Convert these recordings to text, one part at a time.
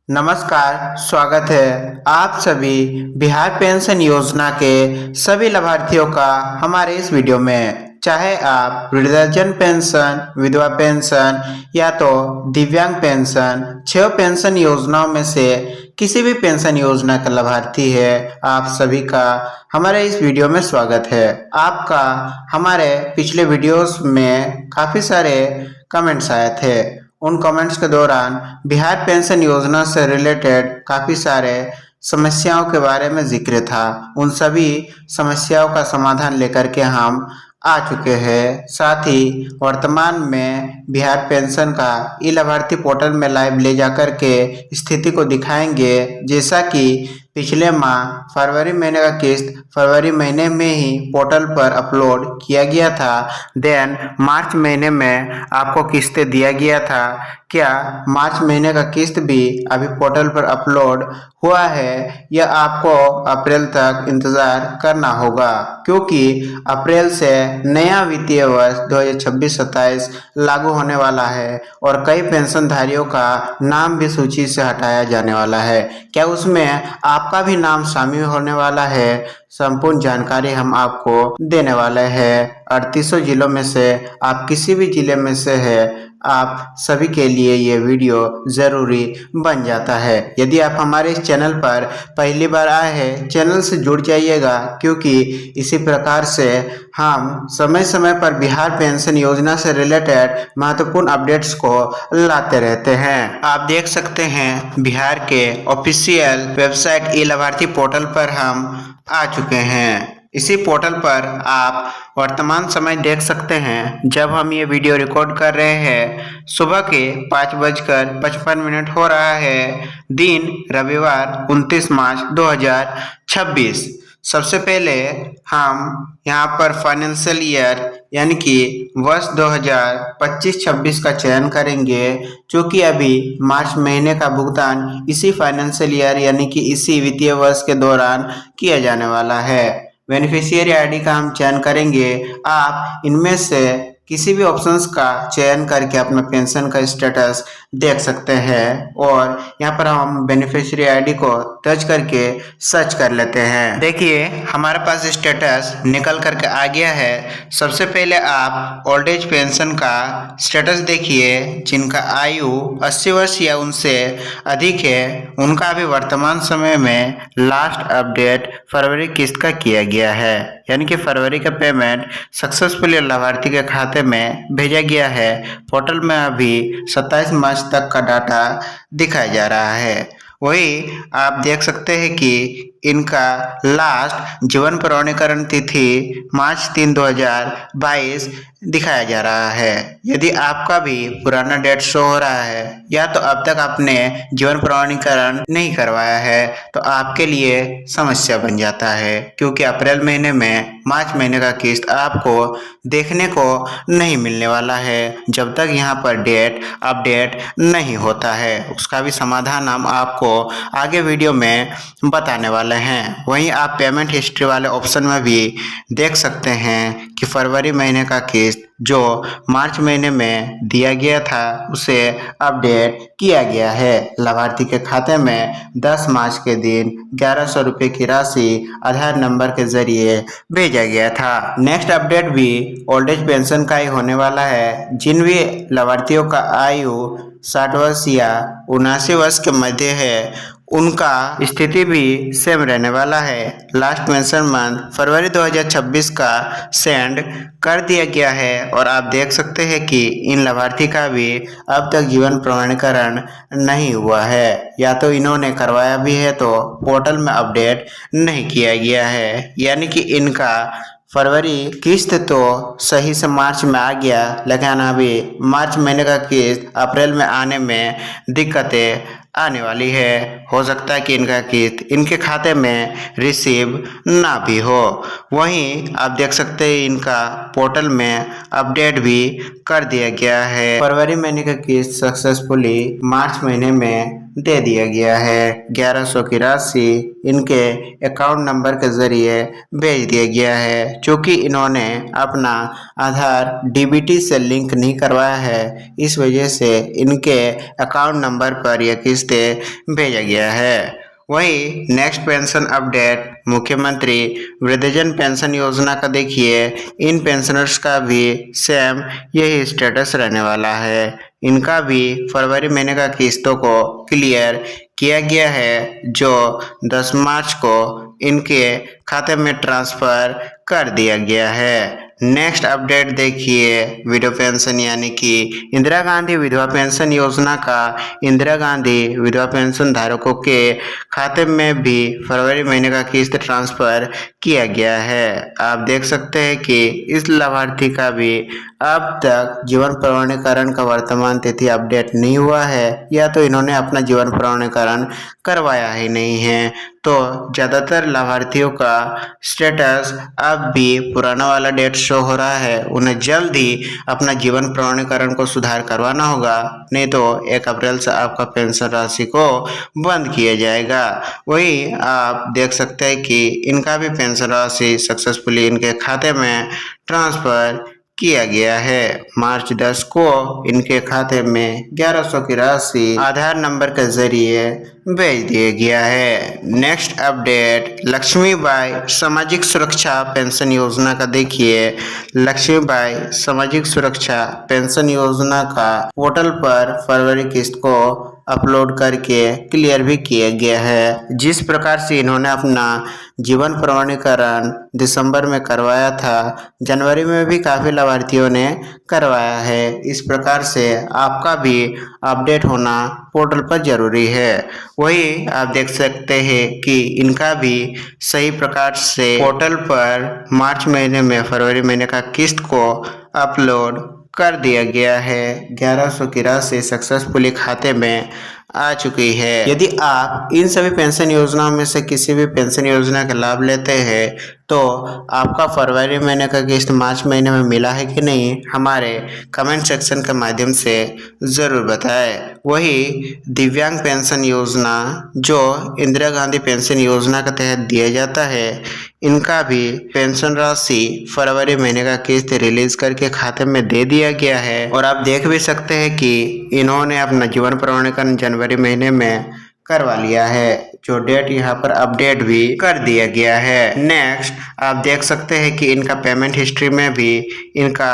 नमस्कार, स्वागत है आप सभी बिहार पेंशन योजना के सभी लाभार्थियों का हमारे इस वीडियो में। चाहे आप वृद्धाजन पेंशन, विधवा पेंशन या तो दिव्यांग पेंशन, 6 पेंशन योजनाओं में से किसी भी पेंशन योजना का लाभार्थी है, आप सभी का हमारे इस वीडियो में स्वागत है। आपका हमारे पिछले वीडियोस में काफ़ी सारे कमेंट्स आए थे। उन कमेंट्स के दौरान बिहार पेंशन योजना से रिलेटेड काफ़ी सारे समस्याओं के बारे में जिक्र था। उन सभी समस्याओं का समाधान लेकर के हम आ चुके हैं। साथ ही वर्तमान में बिहार पेंशन का ई लाभार्थी पोर्टल में लाइव ले जाकर के स्थिति को दिखाएंगे। जैसा कि पिछले माह फरवरी महीने का किस्त फरवरी महीने में ही पोर्टल पर अपलोड किया गया था। देन मार्च महीने में आपको किस्तें दिया गया था। क्या मार्च महीने का किस्त भी अभी पोर्टल पर अपलोड हुआ है या आपको अप्रैल तक इंतज़ार करना होगा, क्योंकि अप्रैल से नया वित्तीय वर्ष 2026-27 लागू होने वाला है और कई पेंशनधारियों का नाम भी सूची से हटाया जाने वाला है। क्या उसमें आपका भी नाम शामिल होने वाला है? संपूर्ण जानकारी हम आपको देने वाले हैं। 3800 जिलों में से आप किसी भी जिले में से है, आप सभी के लिए ये वीडियो ज़रूरी बन जाता है। यदि आप हमारे इस चैनल पर पहली बार आए हैं, चैनल से जुड़ जाइएगा, क्योंकि इसी प्रकार से हम समय समय पर बिहार पेंशन योजना से रिलेटेड महत्वपूर्ण अपडेट्स को लाते रहते हैं। आप देख सकते हैं बिहार के ऑफिशियल वेबसाइट ई लाभार्थी पोर्टल पर हम आ चुके हैं। इसी पोर्टल पर आप वर्तमान समय देख सकते हैं। जब हम ये वीडियो रिकॉर्ड कर रहे हैं, सुबह के 5:55 हो रहा है। दिन रविवार 29 मार्च 2026। सबसे पहले हम यहाँ पर फाइनेंशियल ईयर यानी कि वर्ष 2025-26 का चयन करेंगे, जो कि अभी मार्च महीने का भुगतान इसी फाइनेंशियल ईयर यानी कि इसी वित्तीय वर्ष के दौरान किया जाने वाला है। बेनिफिशियरी आईडी का हम चयन करेंगे। आप इनमें से किसी भी ऑप्शंस का चयन करके अपना पेंशन का स्टेटस देख सकते हैं और यहाँ पर हम बेनिफिशियरी आईडी को दर्ज करके सर्च कर लेते हैं। देखिए हमारे पास स्टेटस निकल करके आ गया है। सबसे पहले आप ओल्ड एज पेंशन का स्टेटस देखिए। जिनका आयु 80 वर्ष या उनसे अधिक है, उनका अभी वर्तमान समय में लास्ट अपडेट फरवरी किस्त का किया गया है, यानी कि फरवरी का पेमेंट सक्सेसफुली लाभार्थी के खाते में भेजा गया है। पोर्टल में अभी 27 मार्च तक का डाटा दिखाया जा रहा है। वही आप देख सकते हैं कि इनका लास्ट जीवन प्रमाणीकरण तिथि मार्च 3, 2022 दिखाया जा रहा है। यदि आपका भी पुराना डेट शो हो रहा है या तो अब तक आपने जीवन प्रमाणीकरण नहीं करवाया है, तो आपके लिए समस्या बन जाता है, क्योंकि अप्रैल महीने में मार्च महीने का किस्त आपको देखने को नहीं मिलने वाला है जब तक यहाँ पर डेट अपडेट नहीं होता है। उसका भी समाधान हम आपको आगे वीडियो में बताने वाले हैं। वहीं आप पेमेंट हिस्ट्री वाले ऑप्शन में भी देख सकते हैं कि फरवरी महीने का किस्त जो मार्च महीने में दिया गया था, उसे अपडेट किया गया है। लाभार्थी के खाते में 10 मार्च के दिन 1100 रुपये की राशि आधार नंबर के जरिए भेजा गया था। नेक्स्ट अपडेट भी ओल्ड एज पेंशन का ही होने वाला है। जिन भी लाभार्थियों का आयु 60 वर्ष या 79 वर्ष के मध्य है, उनका स्थिति भी सेम रहने वाला है। लास्ट पेंशन मंथ फरवरी 2026 का सेंड कर दिया गया है और आप देख सकते हैं कि इन लाभार्थी का भी अब तक जीवन प्रमाणीकरण नहीं हुआ है, या तो इन्होंने करवाया भी है तो पोर्टल में अपडेट नहीं किया गया है। यानी कि इनका फरवरी किस्त तो सही से मार्च में आ गया, लेकिन अभी मार्च महीने का किस्त अप्रैल में आने में दिक्कतें आने वाली है। हो सकता है कि इनका किस्त इनके खाते में रिसीव ना भी हो। वहीं आप देख सकते हैं इनका पोर्टल में अपडेट भी कर दिया गया है। फरवरी महीने का किस्त सक्सेसफुली मार्च महीने में दे दिया गया है। 1100 की राशि इनके अकाउंट नंबर के जरिए भेज दिया गया है। चूँकि इन्होंने अपना आधार डीबीटी से लिंक नहीं करवाया है, इस वजह से इनके अकाउंट नंबर पर यह किस्तें भेजा गया है। वही नेक्स्ट पेंशन अपडेट मुख्यमंत्री वृद्धजन पेंशन योजना का देखिए। इन पेंशनर्स का भी सेम यही स्टेटस रहने वाला है। इनका भी फरवरी महीने का किस्तों को क्लियर किया गया है, जो 10 मार्च को इनके खाते में ट्रांसफर कर दिया गया है। नेक्स्ट अपडेट देखिए विधवा पेंशन यानी कि इंदिरा गांधी विधवा पेंशन योजना का इंदिरा गांधी विधवा पेंशन धारकों के खाते में भी फरवरी महीने का किस्त ट्रांसफर किया गया है। आप देख सकते हैं कि इस लाभार्थी का भी अब तक जीवन प्रमाणीकरण का वर्तमान तिथि अपडेट नहीं हुआ है, या तो इन्होंने अपना जीवन प्रमाणीकरण करवाया ही नहीं है। तो ज़्यादातर लाभार्थियों का स्टेटस अब भी पुराना वाला डेट शो हो रहा है। उन्हें जल्द ही अपना जीवन प्रमाणीकरण को सुधार करवाना होगा, नहीं तो 1 अप्रैल से आपका पेंशन राशि को बंद किया जाएगा। वही आप देख सकते हैं कि इनका भी पेंशन राशि सक्सेसफुली इनके खाते में ट्रांसफर किया गया है। मार्च 10 को इनके खाते में 1100 की राशि आधार नंबर के जरिए भेज दिया गया है। नेक्स्ट अपडेट लक्ष्मीबाई सामाजिक सुरक्षा पेंशन योजना का देखिए। लक्ष्मीबाई सामाजिक सुरक्षा पेंशन योजना का पोर्टल पर फरवरी किस्त को अपलोड करके क्लियर भी किया गया है। जिस प्रकार से इन्होंने अपना जीवन प्रमाणीकरण दिसंबर में करवाया था, जनवरी में भी काफ़ी लाभार्थियों ने करवाया है। इस प्रकार से आपका भी अपडेट होना पोर्टल पर जरूरी है। वही आप देख सकते हैं कि इनका भी सही प्रकार से पोर्टल पर मार्च महीने में फरवरी महीने का किस्त को अपलोड कर दिया गया है। 1100 की राशि सक्सेसफुली खाते में आ चुकी है। यदि आप इन सभी पेंशन योजनाओं में से किसी भी पेंशन योजना का लाभ लेते हैं, तो आपका फरवरी महीने का किस्त मार्च महीने में मिला है कि नहीं, हमारे कमेंट सेक्शन के माध्यम से ज़रूर बताएं। वही दिव्यांग पेंशन योजना जो इंदिरा गांधी पेंशन योजना के तहत दिया जाता है, इनका भी पेंशन राशि फरवरी महीने का किस्त रिलीज करके खाते में दे दिया गया है। और आप देख भी सकते हैं कि इन्होंने अपना जीवन प्रमाणीकरण जनवरी महीने में करवा लिया है, जो डेट यहाँ पर अपडेट भी कर दिया गया है। नेक्स्ट आप देख सकते हैं कि इनका पेमेंट हिस्ट्री में भी इनका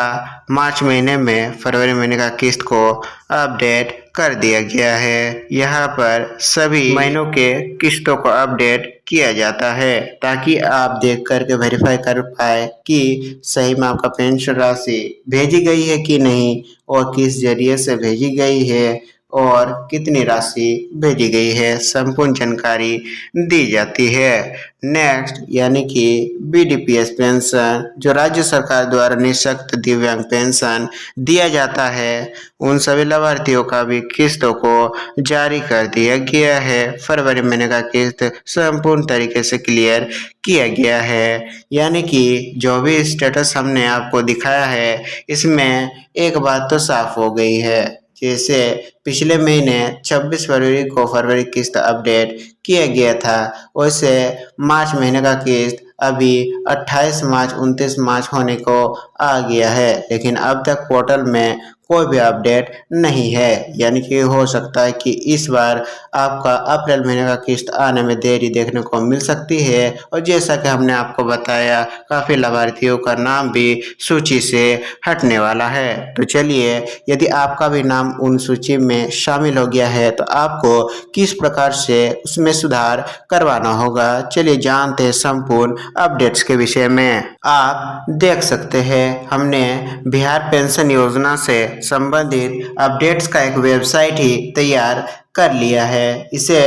मार्च महीने में फरवरी महीने का किस्त को अपडेट कर दिया गया है। यहाँ पर सभी महीनों के किस्तों को अपडेट किया जाता है, ताकि आप देख करके वेरीफाई कर पाए कि सही में आपका पेंशन राशि भेजी गई है कि नहीं, और किस जरिए से भेजी गई है, और कितनी राशि भेजी गई है, संपूर्ण जानकारी दी जाती है। नेक्स्ट यानी कि बीडीपीएस पेंशन जो राज्य सरकार द्वारा निःशक्त दिव्यांग पेंशन दिया जाता है, उन सभी लाभार्थियों का भी किस्तों को जारी कर दिया गया है। फरवरी महीने का किस्त संपूर्ण तरीके से क्लियर किया गया है। यानी कि जो भी स्टेटस हमने आपको दिखाया है, इसमें एक बात तो साफ हो गई है। जैसे पिछले महीने 26 फरवरी को फरवरी किस्त अपडेट किया गया था, वैसे मार्च महीने का किस्त अभी 28 मार्च 29 मार्च होने को आ गया है, लेकिन अब तक पोर्टल में कोई भी अपडेट नहीं है। यानी कि हो सकता है कि इस बार आपका अप्रैल महीने का किस्त आने में देरी देखने को मिल सकती है। और जैसा कि हमने आपको बताया, काफ़ी लाभार्थियों का नाम भी सूची से हटने वाला है। तो चलिए, यदि आपका भी नाम उन सूची में शामिल हो गया है, तो आपको किस प्रकार से उसमें सुधार करवाना होगा, चलिए जानते हैं संपूर्ण अपडेट्स के विषय में। आप देख सकते हैं हमने बिहार पेंशन योजना से संबंधित अपडेट्स का एक वेबसाइट ही तैयार कर लिया है। इसे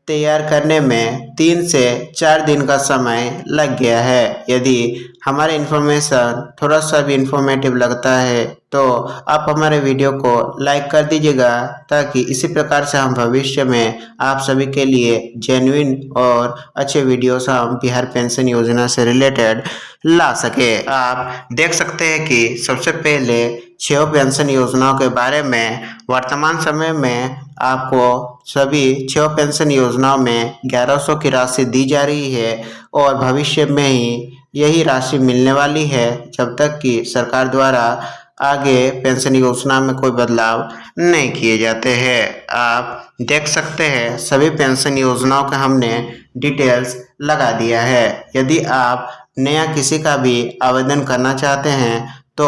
तैयार करने में 3 से 4 दिन का समय लग गया है। यदि हमारे इन्फॉर्मेशन थोड़ा सा भी इंफॉर्मेटिव लगता है, तो आप हमारे वीडियो को लाइक कर दीजिएगा, ताकि इसी प्रकार से हम भविष्य में आप सभी के लिए जेन्युइन और अच्छे वीडियोस हम बिहार पेंशन योजना से रिलेटेड ला सके। आप देख सकते हैं कि सबसे पहले 6 पेंशन योजनाओं के बारे में वर्तमान समय में आपको सभी 6 पेंशन योजनाओं में 1100 की राशि दी जा रही है और भविष्य में ही यही राशि मिलने वाली है जब तक कि सरकार द्वारा आगे पेंशन योजना में कोई बदलाव नहीं किए जाते हैं। आप देख सकते हैं सभी पेंशन योजनाओं का हमने डिटेल्स लगा दिया है। यदि आप नया किसी का भी आवेदन करना चाहते हैं तो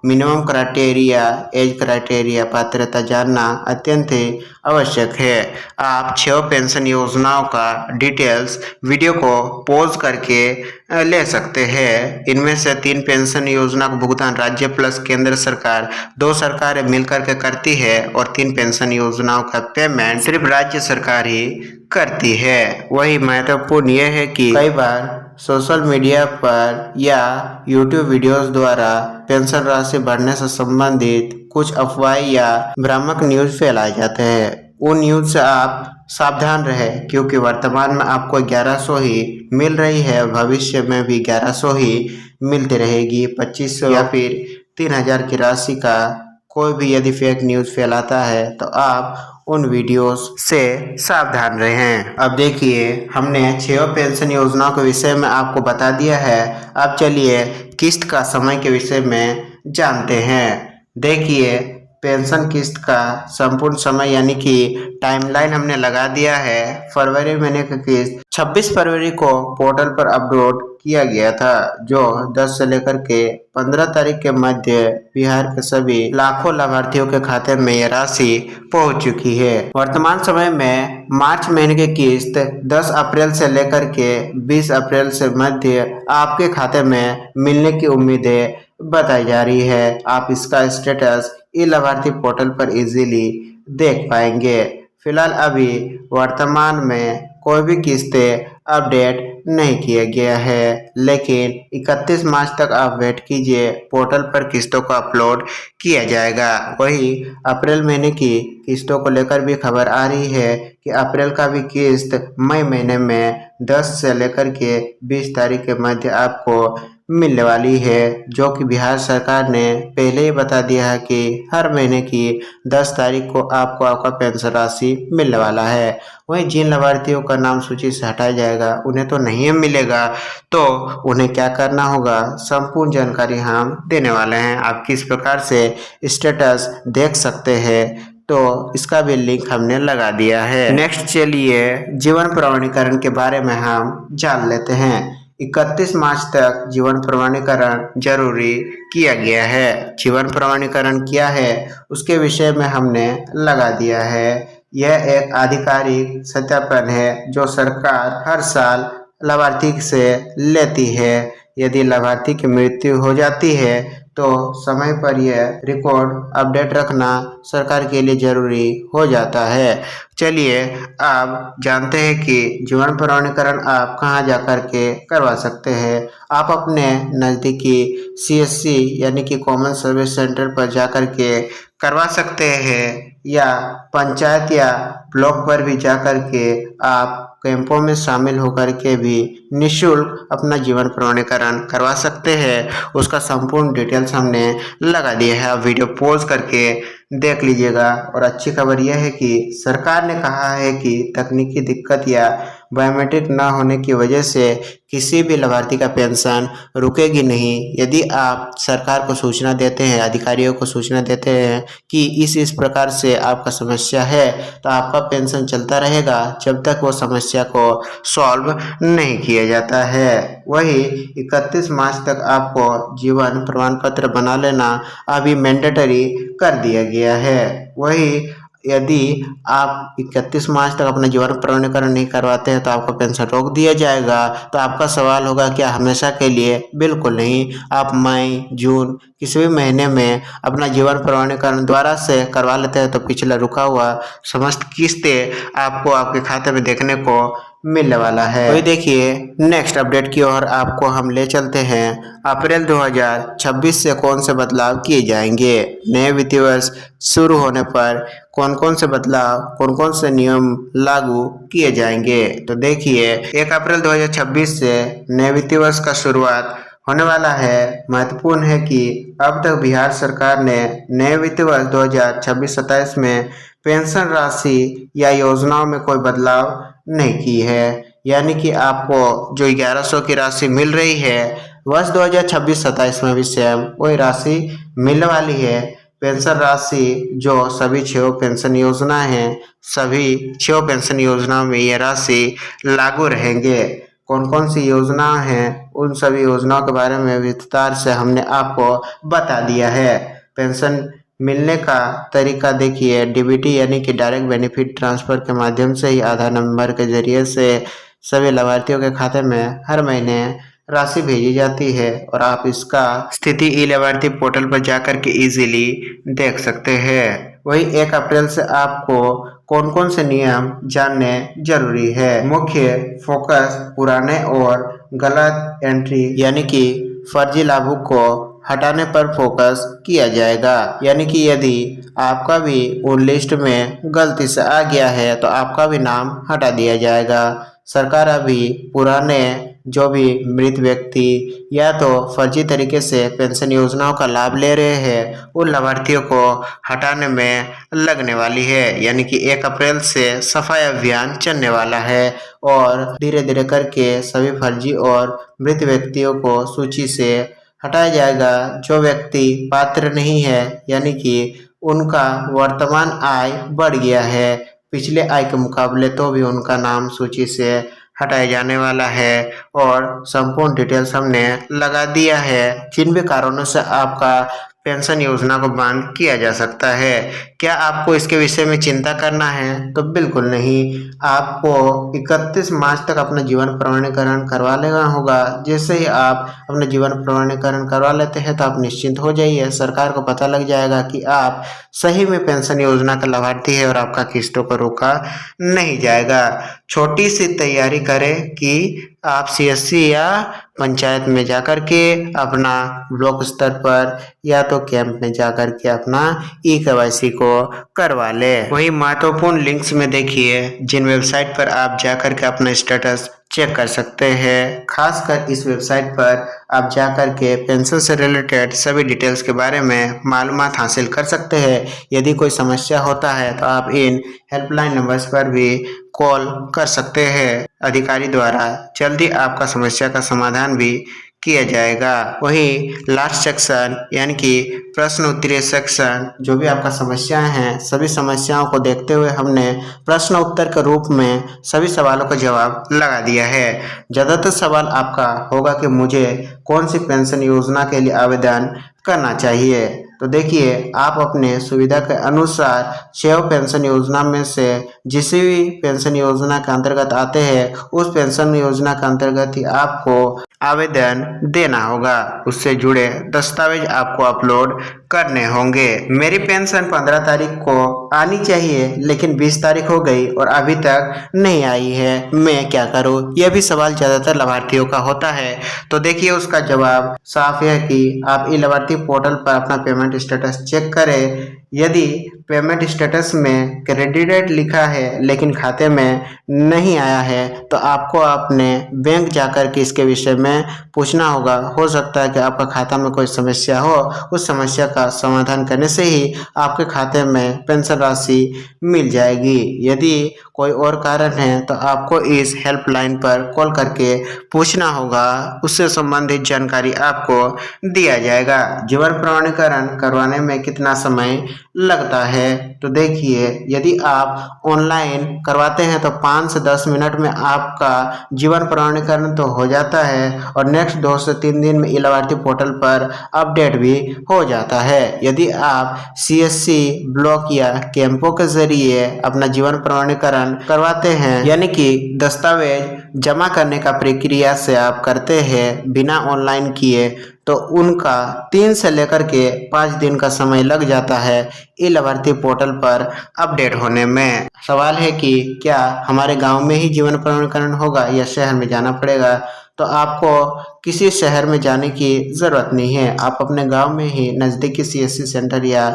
मिनिमम क्राइटेरिया, एज क्राइटेरिया, पात्रता जानना अत्यंत ही आवश्यक है। आप 6 पेंशन योजनाओं का डिटेल्स वीडियो को पॉज करके ले सकते हैं। इनमें से 3 पेंशन योजना का भुगतान राज्य प्लस केंद्र सरकार, 2 सरकारें मिलकर के करती है और 3 पेंशन योजनाओं का पेमेंट सिर्फ राज्य सरकार ही करती है। वही महत्वपूर्ण यह है कि कई बार सोशल मीडिया पर या यूट्यूब वीडियोस द्वारा पेंशन राशि बढ़ने से संबंधित कुछ अफवाहें या भ्रामक न्यूज फैलाए जाते हैं। उन न्यूज से आप सावधान रहें क्योंकि वर्तमान में आपको 1100 ही मिल रही है, भविष्य में भी 1100 ही मिलती रहेगी। 2500 या फिर 3000 की राशि का कोई भी यदि फेक न्यूज फैलाता है तो आप उन वीडियोस से सावधान रहें। अब देखिए हमने 6 पेंशन योजनाओं के विषय में आपको बता दिया है। अब चलिए किस्त का समय के विषय में जानते हैं। देखिए पेंशन किस्त का संपूर्ण समय यानी कि टाइमलाइन हमने लगा दिया है। फरवरी महीने की किस्त 26 फरवरी को पोर्टल पर अपलोड किया गया था, जो 10 से लेकर के 15 तारीख के मध्य बिहार के सभी लाखों लाभार्थियों के खाते में यह राशि पहुंच चुकी है। वर्तमान समय में मार्च महीने की किस्त 10 अप्रैल से लेकर के 20 अप्रैल से मध्य आपके खाते में मिलने की उम्मीदें बताई जा रही है। आप इसका स्टेटस ई लाभार्थी पोर्टल पर इजीली देख पाएंगे। फिलहाल अभी वर्तमान में कोई भी किस्तें अपडेट नहीं किया गया है, लेकिन 31 मार्च तक आप वेट कीजिए, पोर्टल पर किस्तों को अपलोड किया जाएगा। वही अप्रैल महीने की किस्तों को लेकर भी खबर आ रही है कि अप्रैल का भी किस्त मई महीने में 10 से लेकर के 20 तारीख के मध्य आपको मिलने वाली है, जो कि बिहार सरकार ने पहले ही बता दिया है कि हर महीने की 10 तारीख को आपको आपका पेंशन राशि मिलने वाला है। वहीं जिन लाभार्थियों का नाम सूची से हटाया जाएगा उन्हें तो नहीं मिलेगा, तो उन्हें क्या करना होगा संपूर्ण जानकारी हम देने वाले हैं। आप किस प्रकार से स्टेटस देख सकते हैं तो इसका भी लिंक हमने लगा दिया है। नेक्स्ट चलिए जीवन प्रमाणीकरण के बारे में हम जान लेते हैं। 31 मार्च तक जीवन प्रमाणीकरण जरूरी किया गया है। जीवन प्रमाणीकरण क्या है उसके विषय में हमने लगा दिया है। यह एक आधिकारिक सत्यापन है जो सरकार हर साल लाभार्थी से लेती है। यदि लाभार्थी की मृत्यु हो जाती है तो समय पर यह रिकॉर्ड अपडेट रखना सरकार के लिए जरूरी हो जाता है। चलिए आप जानते हैं कि जीवन प्रमाणीकरण आप कहां जाकर के करवा सकते हैं। आप अपने नज़दीकी CSC यानी कि कॉमन सर्विस सेंटर पर जाकर के करवा सकते हैं, या पंचायत या ब्लॉक पर भी जाकर के आप कैंपों में शामिल होकर के भी निःशुल्क अपना जीवन प्रमाणीकरण करवा सकते हैं। उसका संपूर्ण डिटेल्स हमने लगा दिया है, आप वीडियो पॉज करके देख लीजिएगा। और अच्छी खबर यह है कि सरकार ने कहा है कि तकनीकी दिक्कत या बायोमेट्रिक न होने की वजह से किसी भी लाभार्थी का पेंशन रुकेगी नहीं। यदि आप सरकार को सूचना देते हैं, अधिकारियों को सूचना देते हैं कि इस प्रकार से आपका समस्या है, तो आपका पेंशन चलता रहेगा जब तक वो समस्या को सॉल्व नहीं किया जाता है। वही 31 मार्च तक आपको जीवन प्रमाण पत्र बना लेना अभी मैंडेटरी कर दिया गया है। वही यदि आप 31 मार्च तक अपना जीवन प्रमाणीकरण नहीं करवाते हैं तो आपका पेंशन रोक दिया जाएगा। तो आपका सवाल होगा क्या हमेशा के लिए? बिल्कुल नहीं। आप मई, जून किसी भी महीने में अपना जीवन प्रमाणीकरण दोबारा से करवा लेते हैं तो पिछला रुका हुआ समस्त किस्तें आपको आपके खाते में देखने को मिलने वाला है। वही देखिए नेक्स्ट अपडेट की ओर आपको हम ले चलते हैं। अप्रैल 2026 से कौन से बदलाव किए जाएंगे? नए वित्तीय वर्ष शुरू होने पर कौन कौन से बदलाव, कौन कौन से नियम लागू किए जाएंगे? तो देखिए 1 अप्रैल 2026 से नए वित्तीय वर्ष का शुरुआत होने वाला है। महत्वपूर्ण है कि अब तक बिहार सरकार ने नए वित्तीय वर्ष 2026-27 में पेंशन राशि या योजनाओं में कोई बदलाव नहीं की है। यानी कि आपको जो 1100 की राशि मिल रही है वर्ष 2026-27 में भी सेम वही राशि मिलने वाली है। पेंशन राशि जो सभी 6 पेंशन योजना हैं, सभी 6 पेंशन योजनाओं में ये राशि लागू रहेंगे। कौन कौन सी योजना हैं उन सभी योजनाओं के बारे में विस्तार से हमने आपको बता दिया है। पेंशन मिलने का तरीका देखिए, डीबीटी यानी कि डायरेक्ट बेनिफिट ट्रांसफर के माध्यम से ही आधार नंबर के जरिए से सभी लाभार्थियों के खाते में हर महीने राशि भेजी जाती है और आप इसका स्थिति ई लाभार्थी पोर्टल पर जाकर के इजीली देख सकते हैं। वही 1 अप्रैल से आपको कौन कौन से नियम जानने जरूरी है। मुख्य फोकस पुराने और गलत एंट्री यानी कि फर्जी लाभुक को हटाने पर फोकस किया जाएगा। यानी कि यदि आपका भी उन लिस्ट में गलती से आ गया है तो आपका भी नाम हटा दिया जाएगा। सरकार अभी पुराने जो भी मृत व्यक्ति या तो फर्जी तरीके से पेंशन योजनाओं का लाभ ले रहे हैं उन लाभार्थियों को हटाने में लगने वाली है। यानी कि 1 अप्रैल से सफाई अभियान चलने वाला है और धीरे धीरे करके सभी फर्जी और मृत व्यक्तियों को सूची से हटाया जाएगा। जो व्यक्ति पात्र नहीं है यानी कि उनका वर्तमान आय बढ़ गया है पिछले आय के मुकाबले तो भी उनका नाम सूची से हटाया जाने वाला है और संपूर्ण डिटेल्स हमने लगा दिया है जिन भी कारणों से आपका पेंशन योजना को बंद किया जा सकता है। क्या आपको इसके विषय में चिंता करना है? तो बिल्कुल नहीं। आपको 31 मार्च तक अपना जीवन प्रमाणीकरण करवा लेना होगा। जैसे ही आप अपना जीवन प्रमाणीकरण करवा लेते हैं तो आप निश्चिंत हो जाइए, सरकार को पता लग जाएगा कि आप सही में पेंशन योजना का लाभार्थी है और आपका किस्तों को रोका नहीं जाएगा। छोटी सी तैयारी करें कि आप सीएससी या पंचायत में जाकर के अपना ब्लॉक स्तर पर या तो कैंप में जाकर के अपना ई-केवाईसी को करवा ले। वही महत्वपूर्ण लिंक्स में देखिए जिन वेबसाइट पर आप जाकर के अपना स्टेटस चेक कर सकते हैं। खासकर इस वेबसाइट पर आप जाकर के पेंशन से रिलेटेड सभी डिटेल्स के बारे में मालूमात हासिल कर सकते हैं। यदि कोई समस्या होता है तो आप इन हेल्पलाइन नंबर्स पर भी कॉल कर सकते हैं। अधिकारी द्वारा जल्दी आपका समस्या का समाधान भी किया जाएगा। वहीं लास्ट सेक्शन यानी कि प्रश्न उत्तरीय सेक्शन जो भी आपका समस्याएं हैं सभी समस्याओं को देखते हुए हमने प्रश्न उत्तर के रूप में सभी सवालों का जवाब लगा दिया है। ज़्यादातर सवाल आपका होगा कि मुझे कौन सी पेंशन योजना के लिए आवेदन करना चाहिए। तो देखिए आप अपने सुविधा के अनुसार 6 पेंशन योजना में से जिस भी पेंशन योजना के अंतर्गत आते हैं उस पेंशन योजना के अंतर्गत ही आपको आवेदन देना होगा। उससे जुड़े दस्तावेज आपको अपलोड करने होंगे। मेरी पेंशन 15 तारीख को आनी चाहिए लेकिन 20 तारीख हो गई और अभी तक नहीं आई है, मैं क्या करूं? यह भी सवाल ज़्यादातर लाभार्थियों का होता है। तो देखिए उसका जवाब साफ है कि आप ई लाभार्थी पोर्टल पर अपना पेमेंट स्टेटस चेक करें। यदि पेमेंट स्टेटस में क्रेडिटेड लिखा है लेकिन खाते में नहीं आया है तो आपको अपने बैंक जाकर के इसके विषय में पूछना होगा। हो सकता है कि आपका खाता में कोई समस्या हो, उस समस्या का समाधान करने से ही आपके खाते में पेंशन राशि मिल जाएगी। यदि कोई और कारण है तो आपको इस हेल्पलाइन पर कॉल करके पूछना होगा, उससे संबंधित जानकारी आपको दिया जाएगा। जीवन प्रमाणीकरण करवाने में कितना समय लगता है? तो देखिए यदि आप ऑनलाइन करवाते हैं तो 5 से 10 मिनट में आपका जीवन प्रमाणीकरण तो हो जाता है और नेक्स्ट 2 से 3 दिन में ई लाभार्थी पोर्टल पर अपडेट भी हो जाता है। यदि आप सीएससी ब्लॉक या कैंपों के जरिए अपना जीवन प्रमाणीकरण करवाते हैं यानी कि दस्तावेज जमा करने का प्रक्रिया से आप करते हैं बिना ऑनलाइन किए तो उनका 3 से लेकर के 5 दिन का समय लग जाता है ई लाभार्थी पोर्टल पर अपडेट होने में। सवाल है कि क्या हमारे गांव में ही जीवन प्रमाणीकरण होगा या शहर में जाना पड़ेगा? तो आपको किसी शहर में जाने की ज़रूरत नहीं है। आप अपने गांव में ही नज़दीकी सीएससी सेंटर या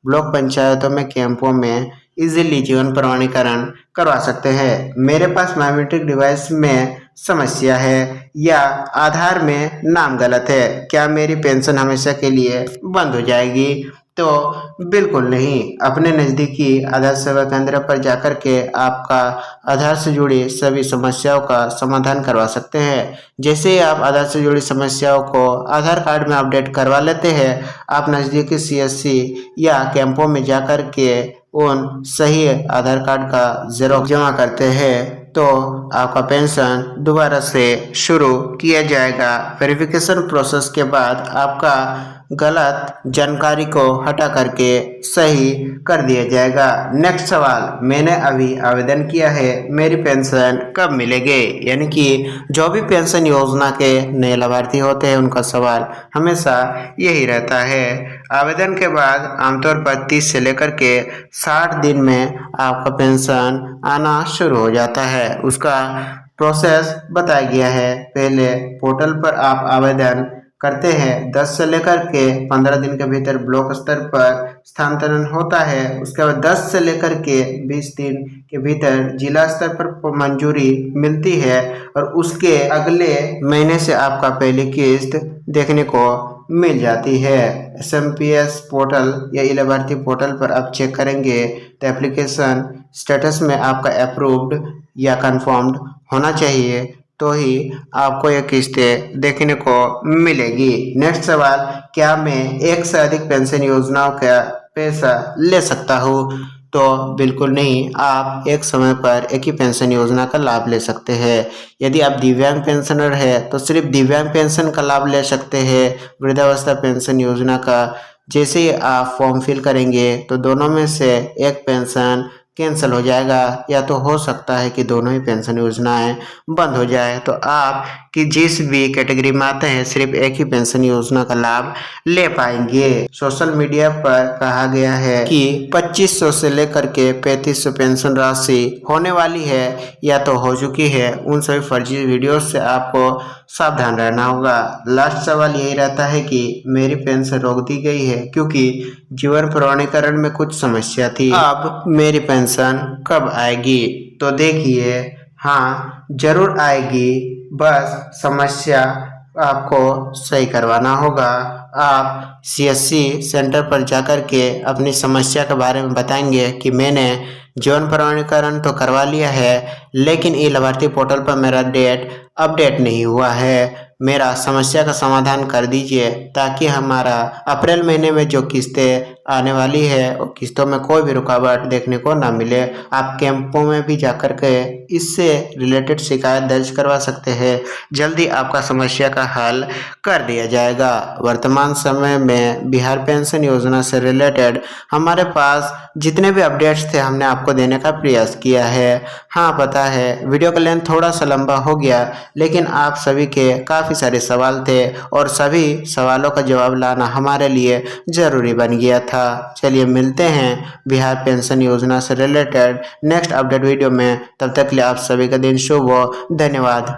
ब्लॉक पंचायतों में कैंपों में इजीली जीवन प्रमाणीकरण करवा सकते हैं। मेरे पास बायोमेट्रिक डिवाइस में समस्या है या आधार में नाम गलत है, क्या मेरी पेंशन हमेशा के लिए बंद हो जाएगी? तो बिल्कुल नहीं। अपने नज़दीकी आधार सेवा केंद्र पर जाकर के आपका आधार से जुड़ी सभी समस्याओं का समाधान करवा सकते हैं। जैसे ही आप आधार से जुड़ी समस्याओं को आधार कार्ड में अपडेट करवा लेते हैं, आप नज़दीकी CSC या कैंपों में जाकर के उन सही आधार कार्ड का जेरोक्स जमा करते हैं तो आपका पेंशन दोबारा से शुरू किया जाएगा। वेरिफिकेशन प्रोसेस के बाद आपका गलत जानकारी को हटा करके सही कर दिया जाएगा। नेक्स्ट सवाल, मैंने अभी आवेदन किया है, मेरी पेंशन कब मिलेगी? यानी कि जो भी पेंशन योजना के नए लाभार्थी होते हैं उनका सवाल हमेशा यही रहता है। आवेदन के बाद आमतौर पर 30 से लेकर के 60 दिन में आपका पेंशन आना शुरू हो जाता है। उसका प्रोसेस बताया गया है। पहले पोर्टल पर आप आवेदन करते हैं, 10 से लेकर के 15 दिन के भीतर ब्लॉक स्तर पर स्थानांतरण होता है। उसके बाद 10 से लेकर के 20 दिन के भीतर जिला स्तर पर मंजूरी मिलती है और उसके अगले महीने से आपका पहली किस्त देखने को मिल जाती है। SMPS पोर्टल या ई-लाभार्थी पोर्टल पर आप चेक करेंगे तो एप्लीकेशन स्टेटस में आपका अप्रूव्ड या कंफर्म्ड होना चाहिए, तो ही आपको यह किस्तें देखने को मिलेगी। नेक्स्ट सवाल, क्या मैं एक से अधिक पेंशन योजनाओं का पैसा ले सकता हूँ? तो बिल्कुल नहीं, आप एक समय पर एक ही पेंशन योजना का लाभ ले सकते हैं। यदि आप दिव्यांग पेंशनर है तो सिर्फ दिव्यांग पेंशन का लाभ ले सकते हैं। वृद्धावस्था पेंशन योजना का जैसे ही आप फॉर्म फिल करेंगे तो दोनों में से एक पेंशन कैंसिल हो जाएगा, या तो हो सकता है कि दोनों ही पेंशन योजनाएं बंद हो जाए। तो आप कि जिस भी कैटेगरी में आते हैं सिर्फ एक ही पेंशन योजना का लाभ ले पाएंगे। सोशल मीडिया पर कहा गया है कि 2500 से लेकर के 3500 पेंशन राशि होने वाली है या तो हो चुकी है। उन सभी फर्जी वीडियो से आपको सावधान रहना होगा। लास्ट सवाल यही रहता है कि मेरी पेंशन रोक दी गई है क्योंकि जीवन प्रमाणीकरण में कुछ समस्या थी, अब मेरी पेंशन कब आएगी? तो देखिए, हाँ जरूर आएगी, बस समस्या आपको सही करवाना होगा। आप CSC सेंटर पर जाकर के अपनी समस्या के बारे में बताएंगे कि मैंने जीवन प्रमाणीकरण तो करवा लिया है लेकिन ई-लाभार्थी पोर्टल पर मेरा डेट अपडेट नहीं हुआ है, मेरा समस्या का समाधान कर दीजिए ताकि हमारा अप्रैल महीने में जो किस्तें आने वाली है और किस्तों में कोई भी रुकावट देखने को ना मिले। आप कैंपों में भी जाकर के इससे रिलेटेड शिकायत दर्ज करवा सकते हैं, जल्दी आपका समस्या का हल कर दिया जाएगा। वर्तमान समय में बिहार पेंशन योजना से रिलेटेड हमारे पास जितने भी अपडेट्स थे हमने आपको देने का प्रयास किया है। हाँ पता है वीडियो का लेंथ थोड़ा सा लंबा हो गया, लेकिन आप सभी के काफ़ी सारे सवाल थे और सभी सवालों का जवाब लाना हमारे लिए ज़रूरी बन गया था। चलिए मिलते हैं बिहार पेंशन योजना से रिलेटेड नेक्स्ट अपडेट वीडियो में। तब तक के लिए आप सभी का दिन शुभ हो। धन्यवाद।